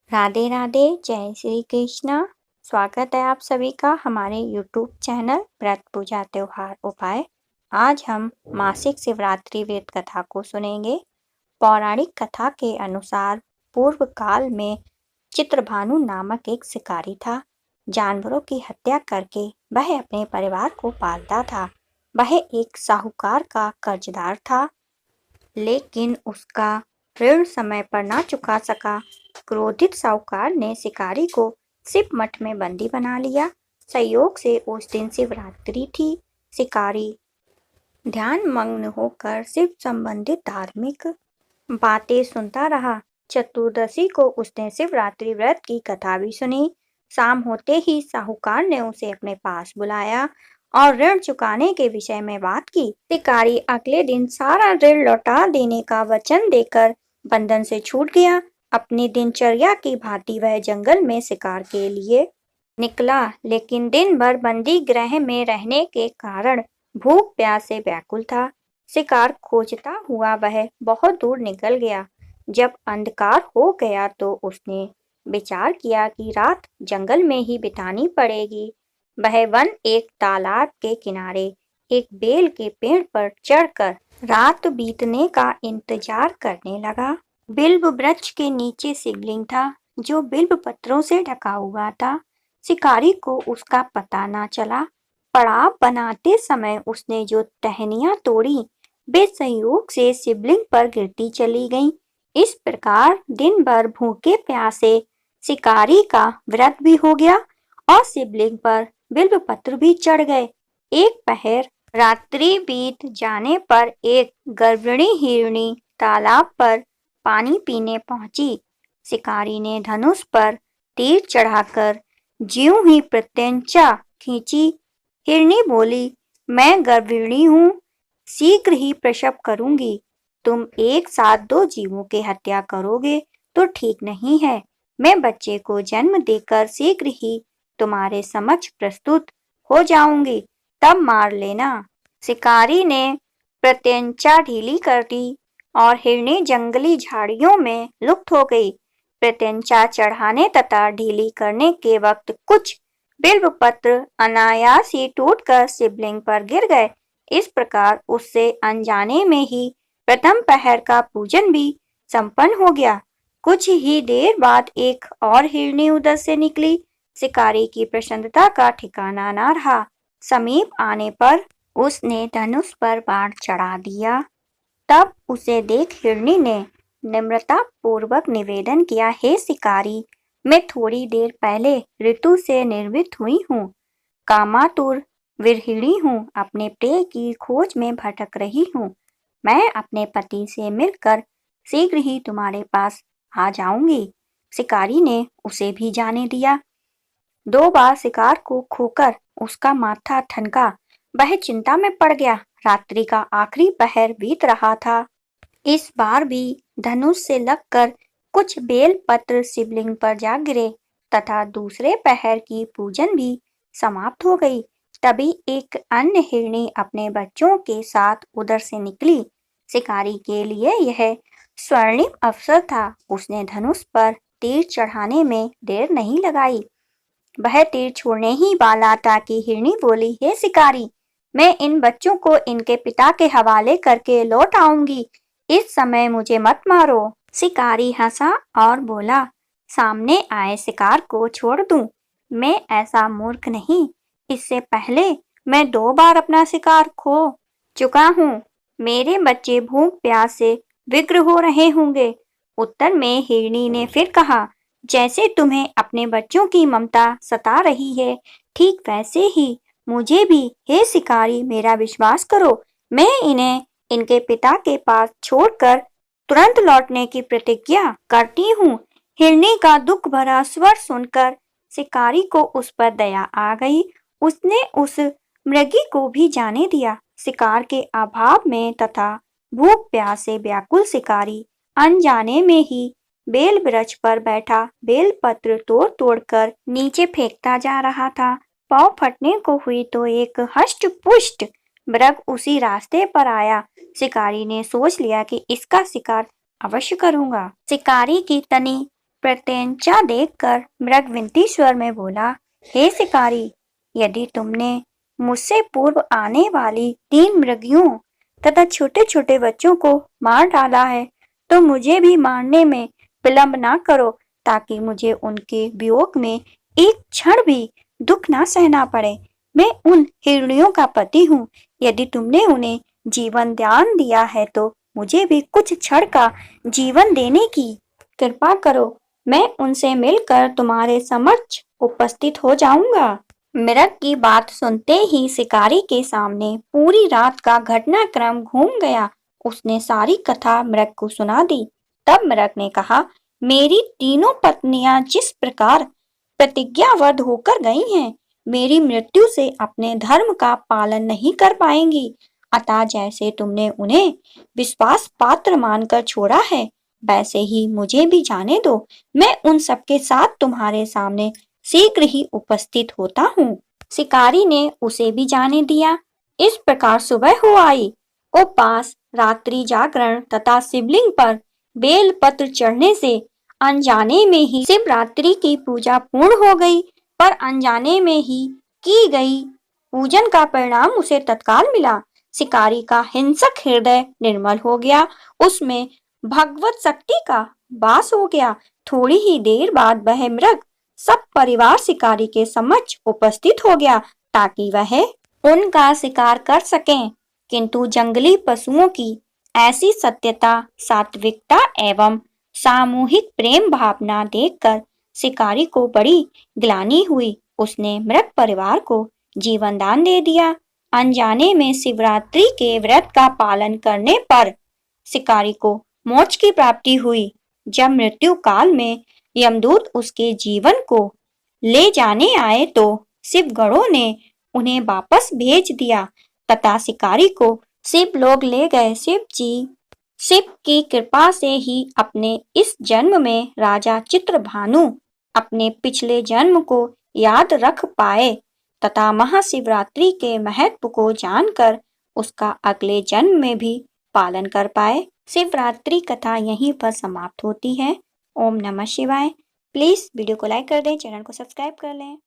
राधे राधे, जय श्री कृष्णा। स्वागत है आप सभी का हमारे यूट्यूब चैनल व्रत पूजा त्योहार उपाय। आज हम मासिक शिवरात्रि व्रत कथा को सुनेंगे। पौराणिक कथा के अनुसार पूर्व काल में चित्रभानु नामक एक शिकारी था। जानवरों की हत्या करके वह अपने परिवार को पालता था। वह एक साहूकार का कर्जदार था, लेकिन उसका ऋण समय पर ना चुका सका। क्रोधित साहूकार ने शिकारी को शिव मठ में बंदी बना लिया। संयोग से उस दिन शिवरात्रि थी। शिकारी ध्यान मग्न होकर शिव संबंधित धार्मिक बातें सुनता रहा। चतुर्दशी को उसने शिवरात्रि व्रत की कथा भी सुनी। शाम होते ही साहूकार ने उसे अपने पास बुलाया और ऋण चुकाने के विषय में बात की। शिकारी अगले दिन सारा ऋण लौटा देने का वचन देकर बंधन से छूट गया। अपनी दिनचर्या की भांति वह जंगल में शिकार के लिए निकला, लेकिन दिन भर बंदी गृह में रहने के कारण भूख प्यास से व्याकुल था। शिकार खोजता हुआ वह बहुत दूर निकल गया। जब अंधकार हो गया तो उसने विचार किया कि रात जंगल में ही बितानी पड़ेगी। वह वन एक तालाब के किनारे एक बेल के पेड़ पर चढ़कर रात बीतने का इंतजार करने लगा। बिल्व वृक्ष के नीचे शिवलिंग था, जो बिल्व पत्रों से ढका हुआ था। शिकारी को उसका पता न चला। पड़ाव बनाते समय उसने जो टहनियां तोड़ी वे संयोग से शिवलिंग पर गिरती चली गईं। इस प्रकार दिन भर भूखे प्यासे शिकारी का व्रत भी हो गया और शिवलिंग पर बिल्व पत्र भी चढ़ गए। एक पहर रात्रि बीत जाने पर एक गर्भिणी हिरणी तालाब पर पानी पीने पहुंची। शिकारी ने धनुष पर तीर चढ़ाकर ज्यों ही प्रत्यंचा खींची। हिरणी बोली, मैं गर्भिणी हूँ, शीघ्र ही प्रसव करूंगी। तुम एक साथ दो जीवों की हत्या करोगे तो ठीक नहीं है। मैं बच्चे को जन्म देकर शीघ्र ही तुम्हारे समक्ष प्रस्तुत हो जाऊंगी, तब मार लेना। शिकारी ने प्रत्यंचा ढीली कर दी और हिरणी जंगली झाड़ियों में लुप्त हो गई। प्रत्यंचा चढ़ाने तथा ढीली करने के वक्त कुछ बिल्व पत्र अनायास ही टूटकर शिवलिंग पर गिर गए। इस प्रकार उससे अनजाने में ही प्रथम पहर का पूजन भी संपन्न हो गया। कुछ ही देर बाद एक और हिरणी उधर से निकली। शिकारी की प्रसन्नता का ठिकाना न रहा। समीप आने पर उसने धनुष पर बाण चढ़ा दिया। तब उसे देख हिरणी ने निम्रता पूर्वक निवेदन किया, हे शिकारी, मैं थोड़ी देर पहले ऋतु से निर्मित हुई हूँ। कामातुर विरहिणी हूँ, अपने प्रिय की खोज में भटक रही हूँ। मैं अपने पति से मिलकर शीघ्र ही तुम्हारे पास आ जाऊंगी। शिकारी ने उसे भी जाने दिया। 2 बार शिकार को खोकर उसका माथा ठनका। वह चिंता में पड़ गया। रात्रि का आखिरी पहर बीत रहा था। इस बार भी धनुष से लगकर कुछ बेल पत्र शिवलिंग पर जा गिरे तथा दूसरे पहर की पूजन भी समाप्त हो गई। तभी एक अन्य हिरणी अपने बच्चों के साथ उधर से निकली। शिकारी के लिए यह स्वर्णिम अवसर था। उसने धनुष पर तीर चढ़ाने में देर नहीं लगाई। वह तीर छोड़ने ही वाला था कि हिरणी बोली, हे शिकारी, मैं इन बच्चों को इनके पिता के हवाले करके लौट आऊंगी। इस समय मुझे मत मारो। शिकारी हंसा और बोला, सामने आए शिकार को छोड़ दूं? मैं ऐसा मूर्ख नहीं। इससे पहले मैं 2 बार अपना शिकार खो चुका हूँ। मेरे बच्चे भूख प्यास से विग्र हो रहे होंगे। उत्तर में हिरणी ने फिर कहा, जैसे तुम्हें अपने बच्चों की ममता सता रही है, ठीक वैसे ही मुझे भी। हे शिकारी, मेरा विश्वास करो, मैं इन्हें इनके पिता के पास छोड़कर तुरंत लौटने की प्रतिज्ञा करती हूँ। हिरणी का दुख भरा स्वर सुनकर शिकारी को उस पर दया आ गई। उसने उस मृगी को भी जाने दिया। शिकार के अभाव में तथा भूख प्यास से व्याकुल शिकारी अनजाने में ही बेल वृक्ष पर बैठा बेल पत्र तोड़ तोड़कर नीचे फेंकता जा रहा था। पाँव फटने को हुई तो एक हष्ट पुष्ट मृग उसी रास्ते पर आया। शिकारी ने सोच लिया कि इसका शिकार अवश्य करूंगा। शिकारी की तनी प्रत्यंचा देखकर मृग विनती स्वर में बोला, हे शिकारी, यदि तुमने मुझसे पूर्व आने वाली 3 मृगियों तथा छोटे छोटे बच्चों को मार डाला है तो मुझे भी मारने में विलंब ना करो, ताकि मुझे उनके वियोग में एक क्षण भी दुख ना सहना पड़े। मैं उन हिरणियों का पति हूँ। यदि तुमने उन्हें जीवन दान दिया है तो मुझे भी कुछ क्षण का जीवन देने की कृपा करो। मैं उनसे मिलकर तुम्हारे समक्ष उपस्थित हो जाऊंगा। मृग की बात सुनते ही शिकारी के सामने पूरी रात का घटनाक्रम घूम गया। उसने सारी कथा मृग को सुना दी। तब मृग ने कहा, मेरी तीनों पत्नियां जिस प्रकार प्रतिज्ञाबद्ध होकर गई हैं, मेरी मृत्यु से अपने धर्म का पालन नहीं कर पाएंगी। अतः जैसे तुमने उन्हें विश्वास पात्र मानकर छोड़ा है, वैसे ही मुझे भी जाने दो। मैं उन सबके साथ तुम्हारे सामने शीघ्र ही उपस्थित होता हूँ। शिकारी ने उसे भी जाने दिया। इस प्रकार सुबह हो आई। उपवास, रात्रि जागरण तथा शिवलिंग पर बेल पत्र चढ़ने से अनजाने में ही शिवरात्रि की पूजा पूर्ण हो गई। पर अनजाने में ही की गई पूजन का परिणाम उसे तत्काल मिला। शिकारी का हिंसक हृदय निर्मल हो गया। उसमें भगवत शक्ति का वास हो गया। थोड़ी ही देर बाद वह मृग सब परिवार शिकारी के समक्ष उपस्थित हो गया, ताकि वह उनका शिकार कर सकें। किंतु जंगली पशुओं की ऐसी सत्यता, सात्विकता एवं सामूहिक प्रेम भावना देखकर शिकारी को बड़ी ग्लानि हुई। उसने मृग परिवार को जीवन दान दे दिया। अनजाने में शिवरात्रि के व्रत का पालन करने पर शिकारी को मोक्ष की प्राप्ति हुई। जब मृत्यु काल में यमदूत उसके जीवन को ले जाने आए तो शिवगणों ने उन्हें वापस भेज दिया तथा शिकारी को शिव लोग ले गए। शिव की कृपा से ही अपने इस जन्म में राजा चित्रभानु अपने पिछले जन्म को याद रख पाए तथा महाशिवरात्रि के महत्व को जानकर उसका अगले जन्म में भी पालन कर पाए। शिवरात्रि कथा यहीं पर समाप्त होती है। ओम नमः शिवाय। प्लीज वीडियो को लाइक कर दें, चैनल को सब्सक्राइब कर लें।